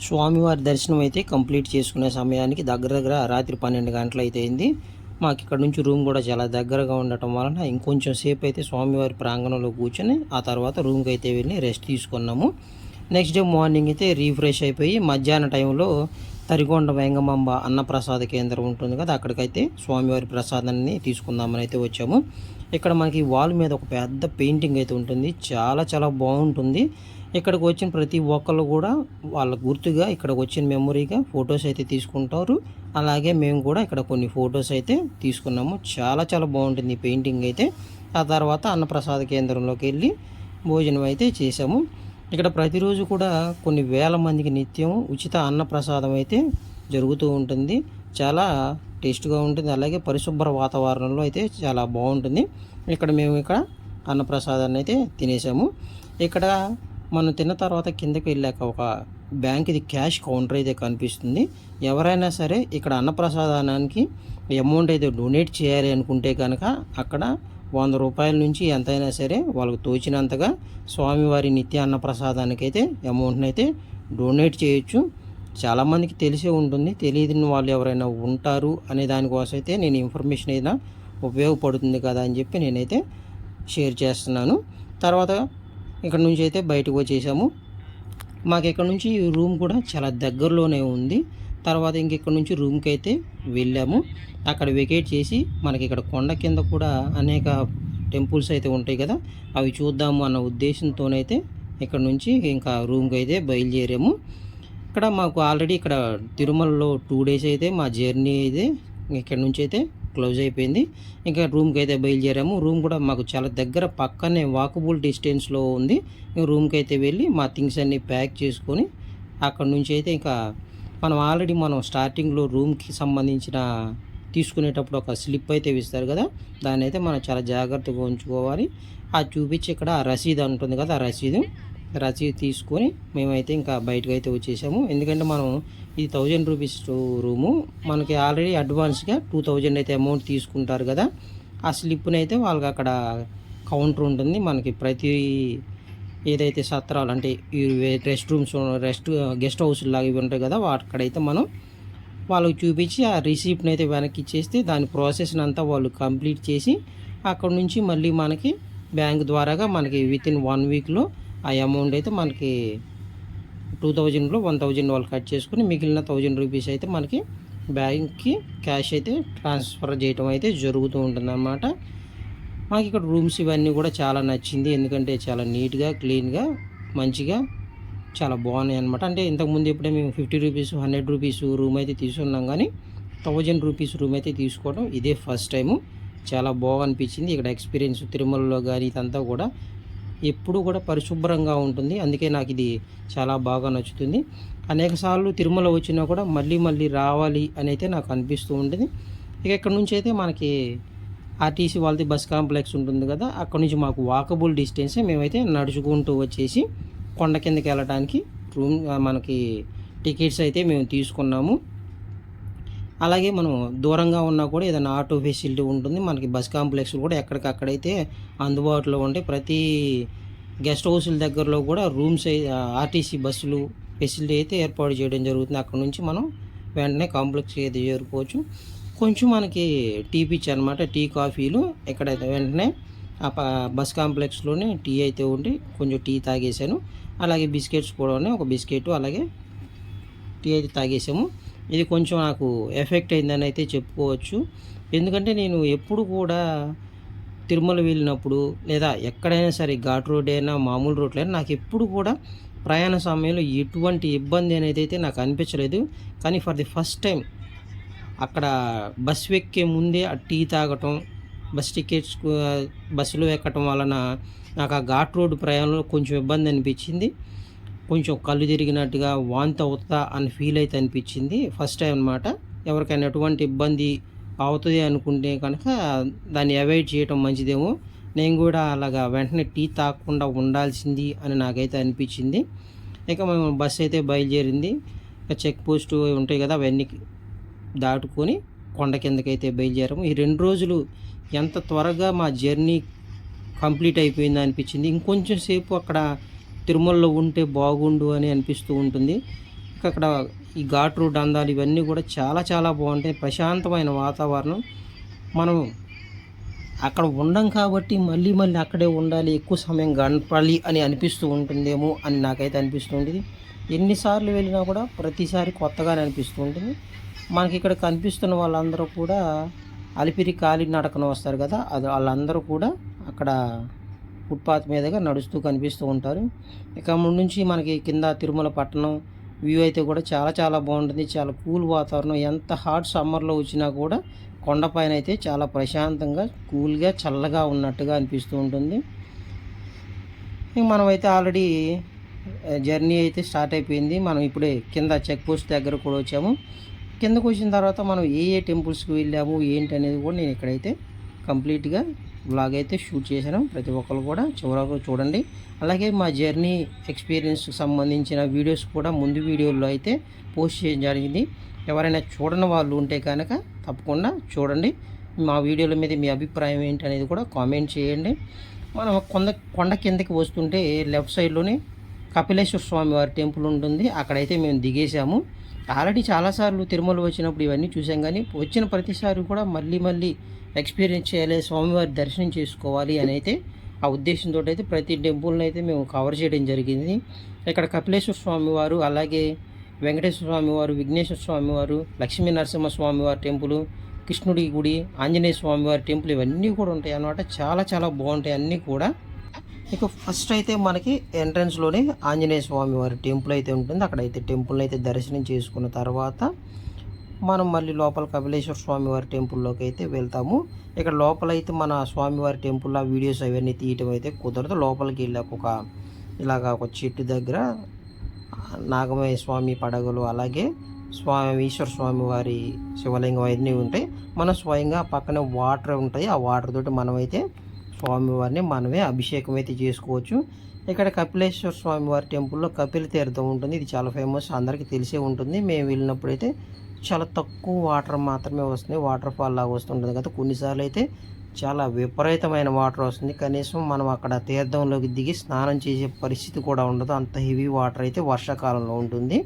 స్వామివారి దర్శనం అయితే కంప్లీట్ చేసుకునే సమయానికి దగ్గర దగ్గర రాత్రి 12 గంటలు అయితే అయింది. మాకు ఇక్కడ నుంచి రూమ్ కూడా చాలా దగ్గరగా ఉండటం వలన ఇంకొంచెం సేపు అయితే స్వామివారి ప్రాంగణంలో కూర్చొని ఆ తర్వాత రూమ్కి అయితే వెళ్ళి రెస్ట్ తీసుకున్నాము. నెక్స్ట్ డే మార్నింగ్ అయితే రీఫ్రెష్ అయిపోయి మధ్యాహ్నం టైంలో తరికొండ వెంగమాంబ అన్నప్రసాద కేంద్రం ఉంటుంది కదా, అక్కడికైతే స్వామివారి ప్రసాదాన్ని తీసుకుందామని అయితే వచ్చాము. ఇక్కడ మనకి వాల్ మీద ఒక పెద్ద పెయింటింగ్ అయితే ఉంటుంది, చాలా చాలా బాగుంటుంది. ఇక్కడికి వచ్చిన ప్రతి ఒక్కళ్ళు కూడా వాళ్ళ గుర్తుగా ఇక్కడికి వచ్చిన మెమొరీగా ఫొటోస్ అయితే తీసుకుంటారు. అలాగే మేము కూడా ఇక్కడ కొన్ని ఫొటోస్ అయితే తీసుకున్నాము. చాలా చాలా బాగుంటుంది ఈ పెయింటింగ్ అయితే. ఆ తర్వాత అన్నప్రసాద కేంద్రంలోకి వెళ్ళి భోజనం అయితే చేసాము. ఇక్కడ ప్రతిరోజు కూడా కొన్ని వేల మందికి నిత్యం ఉచిత అన్నప్రసాదం అయితే జరుగుతూ ఉంటుంది. చాలా టేస్ట్గా ఉంటుంది. అలాగే పరిశుభ్ర వాతావరణంలో అయితే చాలా బాగుంటుంది. మేము అన్నప్రసాదాన్ని అయితే తినేసాము. ఇక్కడ మనం తిన్న తర్వాత కిందకి వెళ్ళాక ఒక బ్యాంక్ది క్యాష్ కౌంటర్ అయితే కనిపిస్తుంది. ఎవరైనా సరే ఇక్కడ అన్నప్రసాదానానికి అమౌంట్ అయితే డొనేట్ చేయాలి అనుకుంటే కనుక అక్కడ 100 రూపాయల నుంచి ఎంతైనా సరే వాళ్ళకు తోచినంతగా స్వామివారి నిత్య అన్నప్రసాదానికి అయితే అమౌంట్ని అయితే డొనేట్ చేయొచ్చు. చాలామందికి తెలిసే ఉంటుంది, తెలియని వాళ్ళు ఎవరైనా ఉంటారు అనే దానికోసం అయితే నేను ఇన్ఫర్మేషన్ అయినా ఉపయోగపడుతుంది కదా అని చెప్పి నేనైతే షేర్ చేస్తున్నాను. తర్వాత ఇక్కడ నుంచి అయితే బయటకు వచ్చేసాము. మాకు ఇక్కడ నుంచి రూమ్ కూడా చాలా దగ్గరలోనే ఉంది. తర్వాత ఇక్కడ నుంచి రూమ్కి అయితే వెళ్ళాము. అక్కడ వెకేట్ చేసి మనకి ఇక్కడ కొండ కింద కూడా అనేక టెంపుల్స్ అయితే ఉంటాయి కదా, అవి చూద్దాము అన్న ఉద్దేశంతోనైతే ఇక్కడ నుంచి ఇంకా రూమ్కి అయితే బయలుదేరాము. ఇక్కడ మాకు ఆల్రెడీ ఇక్కడ తిరుమలలో 2 డేస్ అయితే మా జర్నీ అయితే ఇక్కడ నుంచి అయితే క్లోజ్ అయిపోయింది. ఇంకా రూమ్కి అయితే బయలుదేరాము. రూమ్ కూడా మాకు చాలా దగ్గర పక్కనే వాకబుల్ డిస్టెన్స్లో ఉంది. రూమ్కి అయితే వెళ్ళి మా థింగ్స్ అన్నీ ప్యాక్ చేసుకొని అక్కడ నుంచి అయితే ఇంకా మనం స్టార్టింగ్లో రూమ్కి సంబంధించిన తీసుకునేటప్పుడు ఒక స్లిప్ అయితే ఇస్తారు కదా, దాన్ని అయితే మనం చాలా జాగ్రత్తగా ఉంచుకోవాలి. అది చూపించి ఇక్కడ రసీదు ఉంటుంది కదా, ఆ రసీదు తీసుకొని మేమైతే ఇంకా బయటకు అయితే వచ్చేసాము. ఎందుకంటే మనం ఇది 1000 రూపీస్ రూము, మనకి ఆల్రెడీ అడ్వాన్స్గా 2000 అయితే అమౌంట్ తీసుకుంటారు కదా. ఆ స్లిప్ని అయితే వాళ్ళకి అక్కడ కౌంటర్ ఉంటుంది. మనకి ప్రతి ఏదైతే సత్రాలు అంటే ఈ గెస్ట్ హౌస్ లాగా ఇవి ఉంటాయి కదా, అక్కడైతే మనం వాళ్ళకి చూపించి ఆ రిసిప్ట్ని అయితే వెనక్కి ఇచ్చేస్తే దాని ప్రాసెస్ని అంతా వాళ్ళు కంప్లీట్ చేసి అక్కడ నుంచి మళ్ళీ మనకి బ్యాంక్ ద్వారాగా మనకి వితిన్ 1 వీక్లో ఆ అమౌంట్ అయితే మనకి 2000లో 1000 వాళ్ళు కట్ చేసుకుని మిగిలిన 1000 రూపీస్ అయితే మనకి బ్యాంక్కి క్యాష్ అయితే ట్రాన్స్ఫర్ చేయడం అయితే జరుగుతూ ఉంటుందన్నమాట. మాకు ఇక్కడ రూమ్స్ ఇవన్నీ కూడా చాలా నచ్చింది. ఎందుకంటే చాలా నీట్గా, క్లీన్గా, మంచిగా చాలా బాగున్నాయి అనమాట. అంటే ఇంతకుముందు ఎప్పుడే మేము 50 రూపీస్ 100 రూపీస్ రూమ్ అయితే తీసుకున్నాం, కానీ 1000 రూపీస్ రూమ్ అయితే తీసుకోవడం ఇదే ఫస్ట్ టైము. చాలా బాగా అనిపించింది ఇక్కడ ఎక్స్పీరియన్స్. తిరుమలలో కానీ ఇదంతా కూడా ఎప్పుడు కూడా పరిశుభ్రంగా ఉంటుంది. అందుకే నాకు ఇది చాలా బాగా నచ్చుతుంది. అనేకసార్లు తిరుమల వచ్చినా కూడా మళ్ళీ మళ్ళీ రావాలి అని అయితే నాకు అనిపిస్తూ ఉంటుంది. ఇక్కడ నుంచి అయితే మనకి ఆర్టీసీ వాళ్ళది బస్ కాంప్లెక్స్ ఉంటుంది కదా, అక్కడ నుంచి మాకు వాకబుల్ డిస్టెన్సే. మేమైతే నడుచుకుంటూ వచ్చేసి కొండ కిందకి వెళ్ళడానికి మనకి టికెట్స్ అయితే మేము తీసుకున్నాము. అలాగే మనం దూరంగా ఉన్నా కూడా ఏదైనా ఆటో ఫెసిలిటీ ఉంటుంది. మనకి బస్ కాంప్లెక్స్లు కూడా ఎక్కడికక్కడైతే అందుబాటులో ఉంటాయి. ప్రతి గెస్ట్ హౌస్ల దగ్గరలో కూడా రూమ్స్ ఆర్టీసీ బస్సులు ఫెసిలిటీ అయితే ఏర్పాటు చేయడం జరుగుతుంది. అక్కడ నుంచి మనం వెంటనే కాంప్లెక్స్కి అయితే చేరుకోవచ్చు. కొంచెం మనకి టీ పిచ్ అనమాట, టీ కాఫీలు ఎక్కడైతే వెంటనే ఆ బస్ కాంప్లెక్స్లోనే టీ అయితే ఉండి కొంచెం టీ తాగేసాను. అలాగే బిస్కెట్స్ కూడా ఉన్నాయి, ఒక బిస్కెట్ అలాగే టీ అయితే తాగేసాము. ఇది కొంచెం నాకు ఎఫెక్ట్ అయిందని అయితే చెప్పుకోవచ్చు. ఎందుకంటే నేను ఎప్పుడు కూడా తిరుమల వెళ్ళినప్పుడు లేదా ఎక్కడైనా సరే ఘాట్ రోడ్ అయినా మామూలు రోడ్లు అయినా నాకు ఎప్పుడు కూడా ప్రయాణ సమయంలో ఎటువంటి ఇబ్బంది అనేది అయితే నాకు అనిపించలేదు. కానీ ఫర్ ది ఫస్ట్ టైం అక్కడ బస్సు ఎక్కే ముందే ఆ టీ తాగటం, బస్సులో ఎక్కటం వలన నాకు ఆ ఘాట్ రోడ్డు ప్రయాణంలో కొంచెం ఇబ్బంది అనిపించింది. కొంచెం కళ్ళు తిరిగినట్టుగా, వాంతి అవుతుందా అని ఫీల్ అయితే అనిపించింది ఫస్ట్ టైం అనమాట. ఎవరికైనా ఎటువంటి ఇబ్బంది అవుతుంది అనుకుంటే కనుక దాన్ని అవాయిడ్ చేయటం మంచిదేమో. నేను కూడా అలాగా వెంటనే టీ తాగకుండా ఉండాల్సింది అని నాకైతే అనిపించింది. ఇక మేము బస్సు అయితే బయలుదేరింది. ఇక చెక్ పోస్ట్ ఉంటాయి కదా, అవన్నీ దాటుకొని కొండ కిందకైతే బయలుదేరాము. ఈ 2 రోజులు ఎంత త్వరగా మా జర్నీ కంప్లీట్ అయిపోయింది అనిపించింది. ఇంకొంచెం సేపు అక్కడ తిరుమలలో ఉంటే బాగుండు అని అనిపిస్తూ ఉంటుంది. అక్కడ ఈ ఘాట్ రూట్ అందాలు ఇవన్నీ కూడా చాలా చాలా బాగుంటాయి. ప్రశాంతమైన వాతావరణం. మనం అక్కడ ఉండం కాబట్టి మళ్ళీ మళ్ళీ అక్కడే ఉండాలి, ఎక్కువ సమయం గడపాలి అని అనిపిస్తూ ఉంటుందేమో అని నాకైతే అనిపిస్తూ ఉంటుంది. ఎన్నిసార్లు వెళ్ళినా కూడా ప్రతిసారి కొత్తగానే అనిపిస్తూ ఉంటుంది. మనకి ఇక్కడ కనిపిస్తున్న వాళ్ళందరూ కూడా అలిపిరి కాలినడకన వస్తారు కదా, అది వాళ్ళందరూ కూడా అక్కడ ఫుట్పాత్ మీదుగా నడుస్తూ కనిపిస్తూ ఉంటారు. ఇక ముందు నుంచి మనకి కింద తిరుమల పట్టణం వ్యూ అయితే కూడా చాలా చాలా బాగుంటుంది. చాలా కూల్ వాతావరణం. ఎంత హాట్ సమ్మర్లో వచ్చినా కూడా కొండపైన అయితే చాలా ప్రశాంతంగా కూల్గా చల్లగా ఉన్నట్టుగా అనిపిస్తూ ఉంటుంది. ఇంక మనమైతే ఆల్రెడీ జర్నీ అయితే స్టార్ట్ అయిపోయింది. మనం ఇప్పుడే కింద చెక్ పోస్ట్ దగ్గర కూడా వచ్చాము. కిందకు వచ్చిన తర్వాత మనం ఏ ఏ టెంపుల్స్కి వెళ్ళాము ఏంటి అనేది కూడా నేను ఇక్కడైతే కంప్లీట్గా వ్లాగ్ అయితే షూట్ చేశాను. ప్రతి ఒక్కరు కూడా చివరకు చూడండి. అలాగే మా జర్నీ ఎక్స్పీరియన్స్కి సంబంధించిన వీడియోస్ కూడా ముందు వీడియోలో అయితే పోస్ట్ చేయడం జరిగింది. ఎవరైనా చూడని వాళ్ళు ఉంటే కనుక తప్పకుండా చూడండి. మా వీడియోల మీద మీ అభిప్రాయం ఏంటి అనేది కూడా కామెంట్ చేయండి. మనం కొండ కిందకి వస్తుంటే లెఫ్ట్ సైడ్లోనే కపిలేశ్వర స్వామి వారి టెంపుల్ ఉంటుంది. అక్కడైతే మేము దిగేసాము. ఆల్రెడీ చాలాసార్లు తిరుమల వచ్చినప్పుడు ఇవన్నీ చూసాం, కానీ వచ్చిన ప్రతిసారి కూడా మళ్ళీ మళ్ళీ ఎక్స్పీరియన్స్ చేయాలి, స్వామివారి దర్శనం చేసుకోవాలి అని అయితే ఆ ఉద్దేశంతో అయితే ప్రతి టెంపుల్ని అయితే మేము కవర్ చేయడం జరిగింది. ఇక్కడ కపిలేశ్వర స్వామివారు, అలాగే వెంకటేశ్వర స్వామివారు, విఘ్నేశ్వర స్వామివారు, లక్ష్మీ నరసింహ స్వామివారి టెంపుల్, కృష్ణుడి గుడి, ఆంజనేయ స్వామివారి టెంపుల్ ఇవన్నీ కూడా ఉంటాయి అన్నమాట. చాలా చాలా బాగుంటాయి అన్నీ కూడా. ఇక ఫస్ట్ అయితే మనకి ఎంట్రన్స్లోనే ఆంజనేయ స్వామి వారి టెంపుల్ అయితే ఉంటుంది. అక్కడైతే టెంపుల్ని అయితే దర్శనం చేసుకున్న తర్వాత మనం మళ్ళీ లోపల కపిలేశ్వర స్వామి వారి టెంపుల్లోకి అయితే వెళ్తాము. ఇక్కడ లోపల అయితే మన స్వామివారి టెంపుల్ ఆ వీడియోస్ అవన్నీ తీయటం అయితే కుదరదు. లోపలికి వెళ్ళాక ఒక చెట్టు దగ్గర నాగమయ్య స్వామి పడగలు, అలాగే ఈశ్వర స్వామి వారి శివలింగం అవన్నీ ఉంటాయి. మనం స్వయంగా పక్కన వాటర్ ఉంటాయి. ఆ వాటర్ తోటి మనమైతే స్వామివారిని మనమే అభిషేకం అయితే చేసుకోవచ్చు. ఇక్కడ కపిలేశ్వర స్వామివారి టెంపుల్లో కపిల తీర్థం ఉంటుంది. ఇది చాలా ఫేమస్, అందరికీ తెలిసే ఉంటుంది. మేము వెళ్ళినప్పుడైతే చాలా తక్కువ వాటర్ మాత్రమే వస్తుంది. వాటర్ ఫాల్ లాగా వస్తుంటుంది కదా, కొన్నిసార్లు అయితే చాలా విపరీతమైన వాటర్ వస్తుంది. కనీసం మనం అక్కడ తీర్థంలోకి దిగి స్నానం చేసే పరిస్థితి కూడా ఉండదు. అంత హెవీ వాటర్ అయితే వర్షాకాలంలో ఉంటుంది.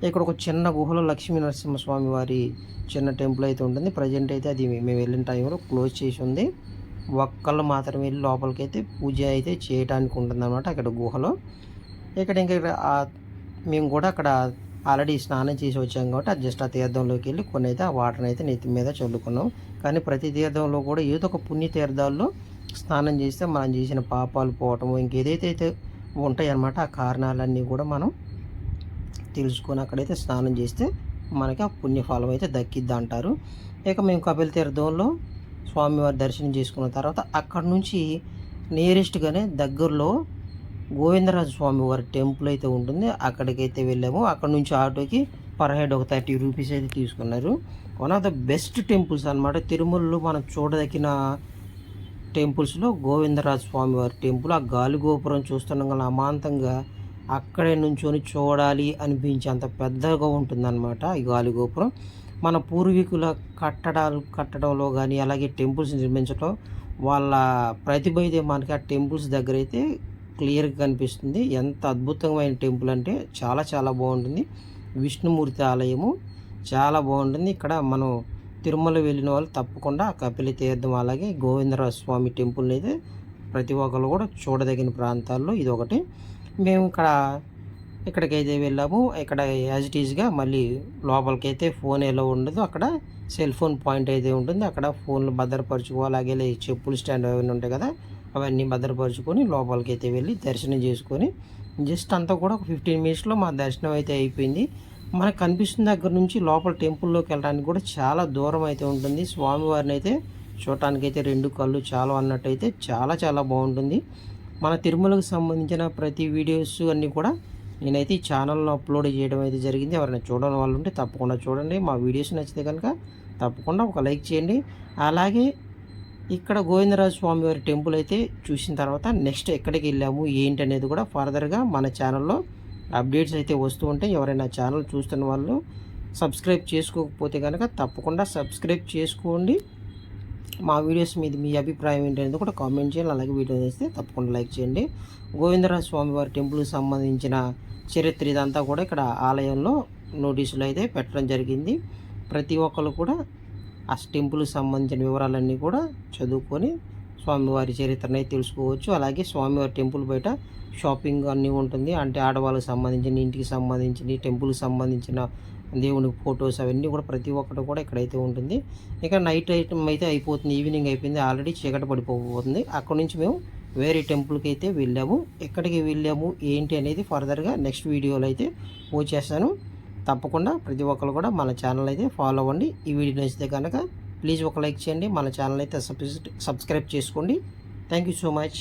ఇక్కడ ఒక చిన్న గుహలో లక్ష్మీ నరసింహస్వామి వారి చిన్న టెంపుల్ అయితే ఉంటుంది. ప్రజెంట్ అయితే అది మేము వెళ్ళిన టైంలో క్లోజ్ చేసి ఉంది. ఒక్కళ్ళు మాత్రమే వెళ్ళి లోపలికి అయితే పూజ అయితే చేయడానికి ఉంటుందన్నమాట అక్కడ గుహలో. ఇక్కడ మేము కూడా అక్కడ ఆల్రెడీ స్నానం చేసి వచ్చాం కాబట్టి అది జస్ట్ ఆ తీర్థంలోకి వెళ్ళి కొన్ని అయితే ఆ వాటర్ని అయితే నెత్తి మీద చల్లుకున్నాం. కానీ ప్రతి తీర్థంలో కూడా ఏదో ఒక పుణ్య తీర్థాల్లో స్నానం చేస్తే మనం చేసిన పాపాలు పోవటము ఇంకేదైతే అయితే ఉంటాయి అన్నమాట, ఆ కారణాలన్నీ కూడా మనం తెలుసుకొని అక్కడైతే స్నానం చేస్తే మనకి ఆ పుణ్యఫలం అయితే దక్కిద్ది అంటారు. ఇక మేము కపిల తీర్థంలో స్వామివారి దర్శనం చేసుకున్న తర్వాత అక్కడ నుంచి నియరెస్ట్గానే దగ్గరలో గోవిందరాజ స్వామి వారి టెంపుల్ అయితే ఉంటుంది. అక్కడికైతే వెళ్ళాము. అక్కడ నుంచి ఆటోకి పర్ హెడ్ ఒక 30 రూపీస్ అయితే తీసుకున్నారు. One of the best temples అనమాట. తిరుమలలో మనం చూడదగిన టెంపుల్స్లో గోవిందరాజ స్వామి వారి టెంపుల్. ఆ గాలి గోపురం చూస్తున్నాం కదా, అమాంతంగా అక్కడే నుంచొని చూడాలి అనిపించి అంత పెద్దగా ఉంటుందన్నమాట ఈ గాలి గోపురం. మన పూర్వీకుల కట్టడంలో కానీ, అలాగే టెంపుల్స్ నిర్మించడం వాళ్ళ ప్రతిభ అయితే మనకి ఆ టెంపుల్స్ దగ్గర అయితే క్లియర్గా కనిపిస్తుంది. ఎంత అద్భుతమైన టెంపుల్ అంటే చాలా చాలా బాగుంటుంది. విష్ణుమూర్తి ఆలయము చాలా బాగుంటుంది. ఇక్కడ మనం తిరుమల వెళ్ళిన వాళ్ళు తప్పకుండా కపిల తీర్థం అలాగే గోవిందరాజ స్వామి టెంపుల్ని అయితే ప్రతి ఒక్కరు కూడా చూడదగిన ప్రాంతాల్లో ఇది ఒకటి. మేము ఇక్కడికైతే వెళ్ళాము. ఇక్కడ యాజ్ ఇట్ ఈజ్గా మళ్ళీ లోపలికైతే ఫోన్ ఎలా ఉండదు, అక్కడ సెల్ ఫోన్ పాయింట్ అయితే ఉంటుంది. అక్కడ ఫోన్లు భద్రపరచుకో, అలాగే చెప్పులు స్టాండ్ అవన్నీ ఉంటాయి కదా, అవన్నీ భద్రపరుచుకొని లోపలికి అయితే వెళ్ళి దర్శనం చేసుకొని జస్ట్ అంతా కూడా ఒక 15 మినిట్స్లో మా దర్శనం అయితే అయిపోయింది. మనకు కనిపిస్తున్న దగ్గర నుంచి లోపల టెంపుల్లోకి వెళ్ళడానికి కూడా చాలా దూరం అయితే ఉంటుంది. స్వామివారిని అయితే చూడటానికైతే 2 కళ్ళు చాలు అన్నట్టయితే చాలా చాలా బాగుంటుంది. మన తిరుమలకు సంబంధించిన ప్రతి వీడియోస్ అన్నీ కూడా నేనైతే ఈ ఛానల్లో అప్లోడ్ చేయడం అయితే జరిగింది. ఎవరైనా చూడని వాళ్ళు ఉంటే తప్పకుండా చూడండి. మా వీడియోస్ నచ్చితే కనుక తప్పకుండా ఒక లైక్ చేయండి. అలాగే ఇక్కడ గోవిందరాజ స్వామి వారి టెంపుల్ అయితే చూసిన తర్వాత నెక్స్ట్ ఎక్కడికి వెళ్ళాము ఏంటి అనేది కూడా ఫర్దర్గా మన ఛానల్లో అప్డేట్స్ అయితే వస్తూ ఉంటాయి. ఎవరైనా ఛానల్ చూస్తున్న వాళ్ళు సబ్స్క్రైబ్ చేసుకోకపోతే కనుక తప్పకుండా సబ్స్క్రైబ్ చేసుకోండి. మా వీడియోస్ మీద మీ అభిప్రాయం ఏంటనేది కూడా కామెంట్ చేయాలి. అలాగే వీడియో చేస్తే తప్పకుండా లైక్ చేయండి. గోవిందరాజ స్వామి వారి టెంపుల్కి సంబంధించిన చరిత్ర ఇదంతా కూడా ఇక్కడ ఆలయంలో నోటీసులు అయితే పెట్టడం జరిగింది. ప్రతి ఒక్కరు కూడా ఆ టెంపుల్కి సంబంధించిన వివరాలన్నీ కూడా చదువుకొని స్వామివారి చరిత్రని తెలుసుకోవచ్చు. అలాగే స్వామివారి టెంపుల్ బయట షాపింగ్ అన్నీ ఉంటుంది. అంటే ఆడవాళ్ళకి సంబంధించిన, ఇంటికి సంబంధించిన, టెంపుల్కి సంబంధించిన దేవుని ఫొటోస్ అవన్నీ కూడా ప్రతి ఒక్కటి కూడా ఇక్కడైతే ఉంటుంది. ఇక నైట్ ఐటమ్ అయితే అయిపోతుంది, ఈవినింగ్ అయిపోయింది, ఆల్రెడీ చీకటి పడిపోతుంది. అక్కడ నుంచి మేము వేరే టెంపుల్కి అయితే వెళ్ళాము. ఎక్కడికి వెళ్ళాము ఏంటి అనేది ఫర్దర్గా నెక్స్ట్ వీడియోలో అయితే పోస్ట్ చేస్తాను. తప్పకుండా ప్రతి ఒక్కరు కూడా మన ఛానల్ అయితే ఫాలో అవ్వండి. ఈ వీడియో నచ్చితే కనుక ప్లీజ్ ఒక లైక్ చేయండి. మన ఛానల్ అయితే సబ్స్క్రైబ్ చేసుకోండి. Thank you so much.